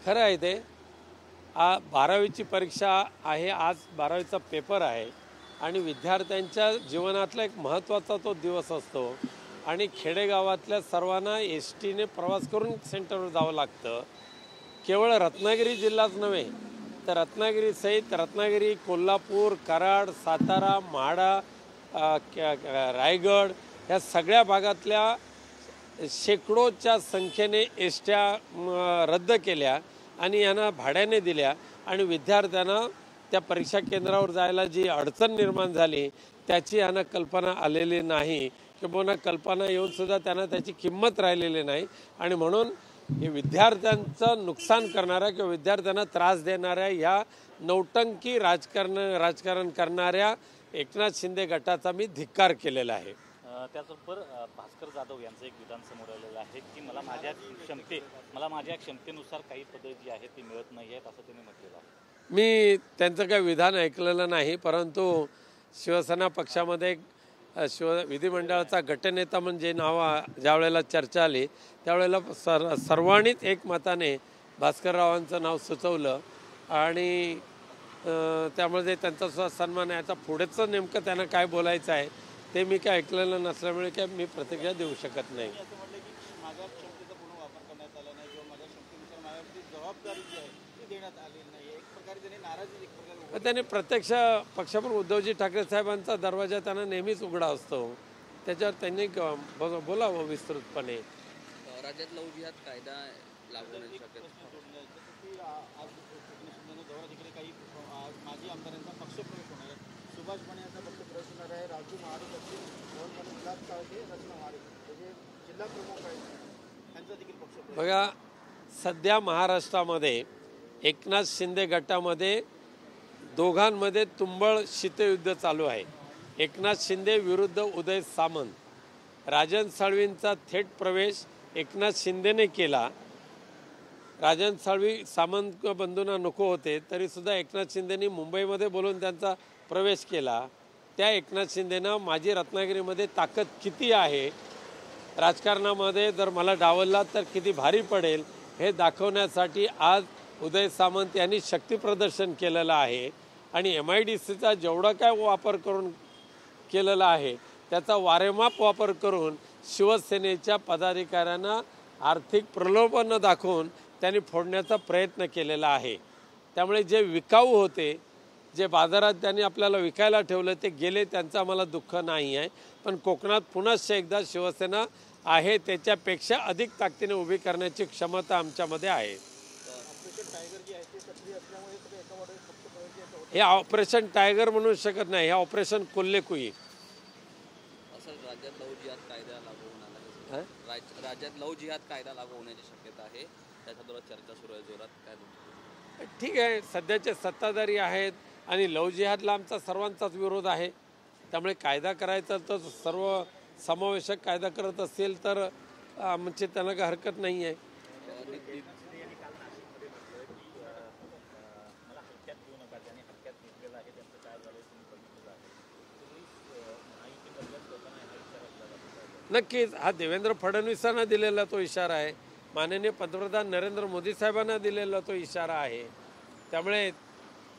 खरं आहे ते. 12वीची परीक्षा आहे, आज 12वीचा पेपर आहे आणि विद्यार्थ्यांच्या जीवनातला एक महत्त्वाचा तो दिवस असतो आणि खेडेगावातल्या सर्वांना एसटीने प्रवास करून सेंटरवर जावं लागतं. केवळ रत्नागिरी जिल्हाच नव्हे तर रत्नागिरीसहित रत्नागिरी, कोल्हापूर, कराड, सातारा, म्हाडा, रायगड या सगळ्या भागातल्या शेकडोच्या संख्येने एसट्या रद्द केल्या आणि यांना भाड्याने दिल्या आणि विद्यार्थ्यांना त्या परीक्षा केंद्रावर जायला जी अडचण निर्माण झाली त्याची यांना कल्पना आलेली नाही किंवा कल्पना येऊनसुद्धा त्यांना त्याची किंमत राहिलेली नाही. आणि म्हणून हे विद्यार्थ्यांचं नुकसान करणाऱ्या किंवा विद्यार्थ्यांना त्रास देणाऱ्या ह्या नौटंकी राजकारण करणाऱ्या एकनाथ शिंदे गटाचा मी धिक्कार केलेला आहे. त्याचबरोबर भास्कर जाधव यांचं एक विधान समोर आलेलं आहे की मला माझ्या क्षमतेनुसार काही पदं जी आहेत ती मिळत नाही आहेत असं त्यांनी म्हटलेलं आहे. मी त्यांचं काही विधान ऐकलेलं नाही, परंतु शिवसेना पक्षामध्ये विधिमंडळाचा गटनेता म्हणजे ज्या वेळेला चर्चा आली त्यावेळेला सर्वांनीच एकमताने भास्कररावांचं नाव सुचवलं आणि त्यामुळे त्यांचा सुद्धा सन्मान आहे. आता पुढेचं नेमकं त्यांना काय बोलायचं आहे ते मी काय ऐकलेलं नसल्यामुळे काय मी प्रतिक्रिया देऊ शकत नाही. माझ्या क्षमतेचा पूर्ण वापर करण्यात आला नाही किंवा माझ्या क्षमतेनुसार माझ्यावरती जबाबदारी जी आहे ती देण्यात आलेली नाही, एक प्रकारे त्यांनी नाराजी त्यांनी प्रत्यक्ष पक्षप्रमुख उद्धवजी ठाकरे साहेबांचा दरवाजा त्यांना नेहमीच उघडा असतो, त्याच्यावर त्यांनी बोलावं विस्तृतपणे. राज्यात लव्ह जिहाद कायदा लागू होण्याची शक्यता काही माजी आमदारांचा पक्षप्रवेश होणार आहे. सुभाष बने यांचा पक्षप्रवेश होणार आहे. राजू महाडिक असतील, गुलाब काळके, रचना महाडिक जे जिल्हा प्रमुख आहेत त्यांचा देखील पक्षप्रवेश. बघा, सध्या महाराष्ट्रामध्ये एकनाथ शिंदे गटामध्ये दोघांमध्ये तुंबळ शीतयुद्ध चालू आहे. एकनाथ शिंदे विरुद्ध उदय सामंत. राजन साळवींचा थेट प्रवेश एकनाथ शिंदेने केला. राजन साळवी सामंत बंधूंना नको होते तरीसुद्धा एकनाथ शिंदेनी मुंबईमध्ये बोलून त्यांचा प्रवेश केला. त्या एकनाथ शिंदेनं माझी रत्नागिरीमध्ये ताकद किती आहे, राजकारणामध्ये जर मला डावलला तर किती भारी पडेल हे दाखवण्यासाठी आज उदय सामंत यांनी शक्ती प्रदर्शन केलेलं आहे आणि MIDCचा जेवढा काय वापर करून केलेला आहे त्याचा वारेमाप वापर करून शिवसेनेच्या पदाधिकाऱ्यांना आर्थिक प्रलोभन दाखवून त्यांनी फोडण्याचा प्रयत्न केलेला आहे. त्यामुळे जे विकाऊ होते, जे बाजारात त्यांनी आपल्याला विकायला ठेवलं ते गेले, त्यांचं आम्हाला दुःख नाही आहे. पण कोकणात पुन्हा एकदा शिवसेना आहे त्याच्यापेक्षा अधिक ताकदीने उभी करण्याची क्षमता आमच्यामध्ये आहे. हे ऑपरेशन टायगर म्हणू शकत नाही, हे ऑपरेशन कोल्हेकुई. राज्यात लव्ह जिहाद कायदा लागू होणार आहे. राज्यात लव्ह जिहाद कायदा लागू होण्याची शक्यता आहे, त्याच्याबरोबर चर्चा सुरू आहे जोरात. काय ठीक आहे, सध्याचे सत्ताधारी आहेत आणि लव्ह जिहादला आमचा सर्वांचाच विरोध आहे. त्यामुळे कायदा करायचा तर सर्व समावेशक कायदा करत असतील तर आमची त्यांना काही हरकत नाही आहे. नक्कीच हा देवेंद्र फडणवीसांना दिलेला तो इशारा आहे, माननीय पंतप्रधान नरेंद्र मोदी साहेबांना दिलेला तो इशारा आहे. त्यामुळे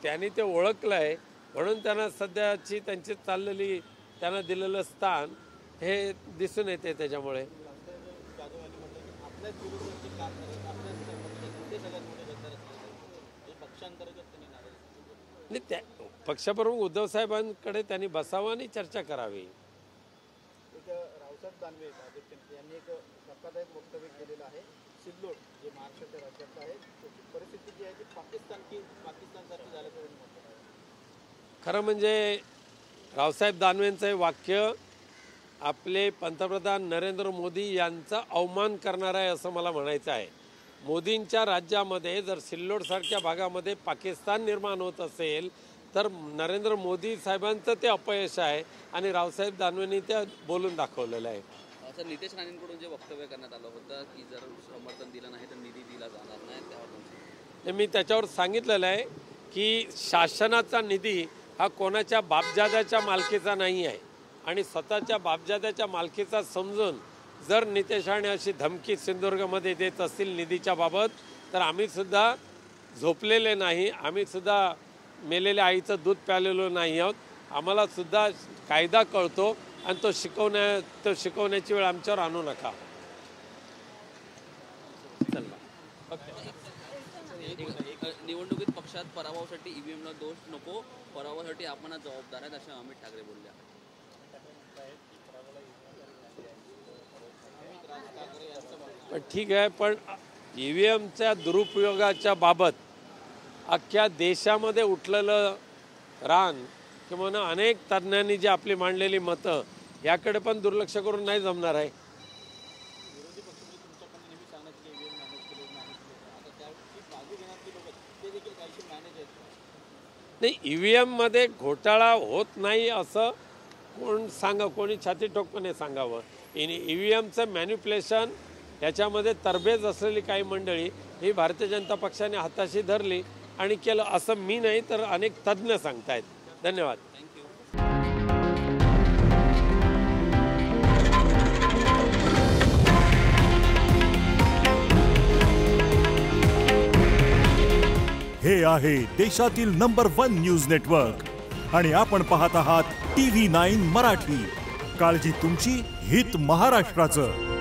त्यांनी ते ओळखलं आहे म्हणून त्यांना सध्याची त्यांची चाललेली त्यांना दिलेलं स्थान हे दिसून येते. त्याच्यामुळे त्या पक्षप्रमुख उद्धव साहेबांकडे त्यांनी बसावं आणि चर्चा करावी. रावसाहेब दानवे यांनी एक धक्कादायक वक्तव्य केलेलं आहे. सिल्लोड जे महाराष्ट्राच्या राज्यात आहे त्याची परिस्थिती जी आहे ती पाकिस्तानसारखी झाल्याचं म्हटलं आहे. खरं म्हणजे रावसाहेब दानवेंचं हे वाक्य आपले पंतप्रधान नरेंद्र मोदी यांचा अवमान करणार आहे असं मला म्हणायचं आहे. मोदींच्या राज्यामध्ये जर सिल्लोडसारख्या भागामध्ये पाकिस्तान निर्माण होत असेल तर नरेंद्र मोदी साहेबांचं ते अपयश आहे आणि रावसाहेब दानवेंनी ते बोलून दाखवलेलं आहे. असं नितेश राणेंकडून जे वक्तव्य करण्यात आलं होतं की जर समर्थन दिलं नाही तर निधी दिला जाणार नाही, त्यावर मी त्याच्यावर सांगितलेलं आहे की शासनाचा निधी हा कोणाच्या बापजाद्याच्या मालकीचा नाही आहे आणि स्वतःच्या बापजाद्याच्या मालकीचा समजून जर नितेश राणे अशी धमकी सिंधुदुर्गमध्ये देत असतील निधीच्या बाबत तर आम्ही सुद्धा झोपलेले नाही, आम्ही सुद्धा मेलेल्या आईचं दूध प्यालेलो नाही आहोत. आम्हाला सुद्धा कायदा कळतो आणि तो शिकवण्याची वेळ आमच्यावर आणू नका. निवडणुकीत पक्षात पराभवासाठी ईव्हीएमला दोष नको, पराभवासाठी आपणच जबाबदार आहेत असे अमित ठाकरे बोलले. पण ठीक आहे, पण ईव्हीएमच्या दुरुपयोगाच्या बाबत अख्ख्या देशामध्ये उठलेलं रान किंवा अनेक तज्ज्ञांनी जी आपली मांडलेली मतं याकडे पण दुर्लक्ष करून नाही जमणार आहे. विरोधी पक्ष तुमच्याकडे नेहमी सांगण्यात की ईव्हीएम मॅनेज केले. आता त्याची बाजू घेणार की लोक ते देखील काहीशी मॅनेज आहेत. नाही, ईव्हीएममध्ये घोटाळा होत नाही असं कोणी छाती ठोकपणे सांगावं. ईव्हीएमचं मॅन्युप्युलेशन याच्यामध्ये तरबेज असलेली काही मंडळी ही भारतीय जनता पक्षाने हाताशी धरली आणि केलं असं मी नाही तर अनेक तज्ज्ञ सांगतायत. धन्यवाद. हे आहे देशातील नंबर 1 न्यूज नेटवर्क आणि आपण पाहत आहात TV9 मराठी. काळजी तुमची, हित महाराष्ट्राचं.